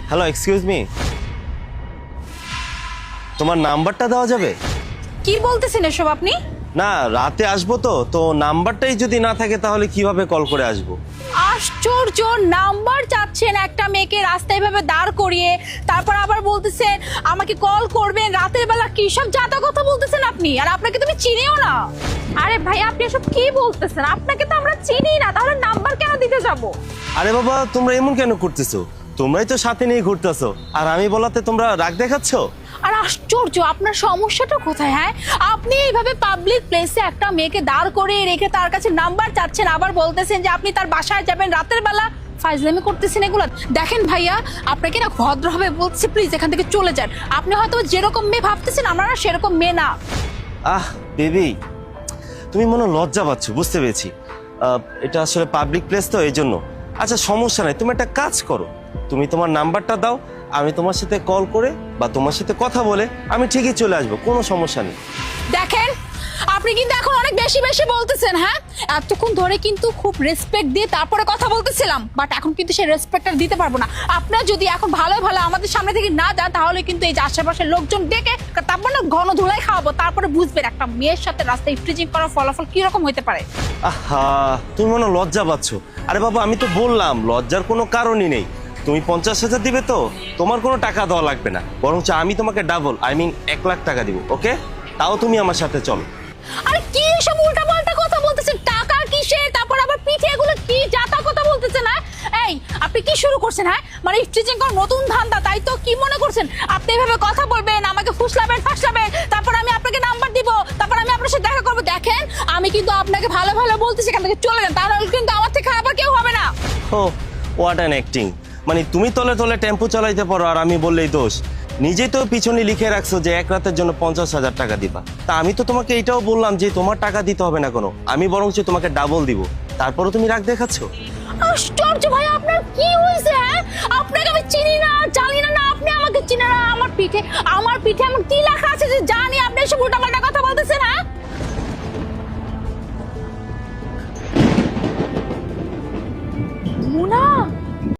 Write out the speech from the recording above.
Hello, excuse me, তোমার নাম্বারটা দেওয়া যাবে? কি বলতেছেন এসব আপনি? না, রাতে আসবো তো নাম্বারটাই যদি না থাকে তাহলে কিভাবে কল করে আসবো? আশ্চর্য, নাম্বার চাচ্ছেন একটা মেয়েকে রাস্তায় ভাবে দাঁড় করিয়ে, তারপর আবার বলতেছেন আমাকে কল করবেন রাতের বেলা। কি সব জাতা কথা বলতেছেন আপনি? আর আপনাকে তুমি চিনিও না। আরে ভাই, আপনি এসব কি বলতেছেন? আপনাকে তো আমরা চিনি না, তাহলে নাম্বার কেন দিতে যাব? আরে বাবা, তোমরা এমন কেন করতেছো? তোমরাই তো সাথে নিয়ে ঘুরতেছো, আর আমি বলাতে তোমরা রাগ দেখাচ্ছো। আর আশ্চর্য, আপনার সমস্যাটা কোথায়? হ্যাঁ, আপনি এইভাবে পাবলিক প্লেসে একটা মেয়েকে দাঁড় করিয়ে রেখে তার কাছে নাম্বার চাচ্ছেন, আবার বলতেছেন যে আপনি তার বাসায় যাবেন রাতের বেলা। ফাইজলামি করতেছেন এগুলা। দেখেন ভাইয়া, আপনাকে না ভদ্রভাবে বলছি, প্লিজ এখান থেকে চলে যান। আপনি হয়তো যেরকম মেয়ে ভাবতেছেন, আমরা না সেরকম মেয়ে না। বেবি, তুমি মনে হয় লজ্জা পাচ্ছ, বুঝতে পেরেছি। এটা আসলে পাবলিক প্লেস তো, এই জন্য। আচ্ছা, সমস্যা নাই, তুমি একটা কাজ করো, তুমি তোমার নাম্বারটা দাও, আমি তোমার সাথে কল করে বা তোমার সাথে কথা বলে আমি ঠিকই চলে আসবো, কোনো সমস্যা নেই। দেখেন, আপনি কিন্তু এখন অনেক বেশি বেশি বলতেছেন। হ্যাঁ, এতক্ষণ ধরে কিন্তু খুব রেসপেক্ট দিয়ে তারপরে কথা বলতেছিলাম, বাট এখন কিন্তু সেই রেসপেক্টটা দিতে পারবো না। আপনারা যদি এখন ভালো ভালো আমাদের সামনে থেকে না যান, তাহলে কিন্তু এই যে আশেপাশের লোকজন ডেকে তারপর না ঘন ধুলাই খাওয়াবো, তারপরে বুঝবেন একটা মেয়ের সাথে রাস্তায় ইফটিজিং করার ফলাফল কিরকম হতে পারে। আহা, তুমি মনে হয় লজ্জা পাচ্ছ। আরে বাবা, আমি তো বললাম লজ্জার কোনো কারণই নেই। তুমি 50,000 দিবে তো, তোমার কোনো টাকা দেওয়া লাগবে না, বরঞ্চ আমি তোমাকে ডাবল, আই মিন 1 লাখ টাকা দিব। ওকে, তাও তুমি আমার সাথে চলো। আরে কি সব উল্টাপাল্টা কথা বলতেছেন? টাকা কিসের? তারপর আবার পিঠে এগুলো কি জাতা কথা বলতেছেন? হ্যাঁ, এই আপনি কি শুরু করছেন? হ্যাঁ, মানে ইফটিজিং করার নতুন ধান্দা, তাই তো? কি মনে করছেন আপনি এভাবে কথা বলবেন, আমাকে ফুসলাবেন ফাসলাবেন, তারপর আমি আপনাকে নাম্বার দিব, তারপর আমি আপনার সাথে দেখা করবো? দেখেন, আমি কিন্তু আপনাকে ভালো ভালো বলতেছি, এখান থেকে চলে যান, তাহলে কিন্তু আমার থেকে আবার কেউ হবে না। ও, হোয়াট অ্যান অ্যাক্টিং! মানে তুমি তলে তলে টেম্পো চালাইতে পারো আর আমি বললেই দোষ? নিজেই তো পিছনে লিখে রাখছো যে 1 রাতের জন্য 50,000 টাকা দিবা। তা আমি তো তোমাকে এটাও বললাম যে তোমার টাকা দিতে হবে না কোনো, আমি বরঞ্চ তোমাকে ডাবল দিব, তারপরও তুমি রাগ দেখাচ্ছো। আশ্চর্য ভাই, আপনার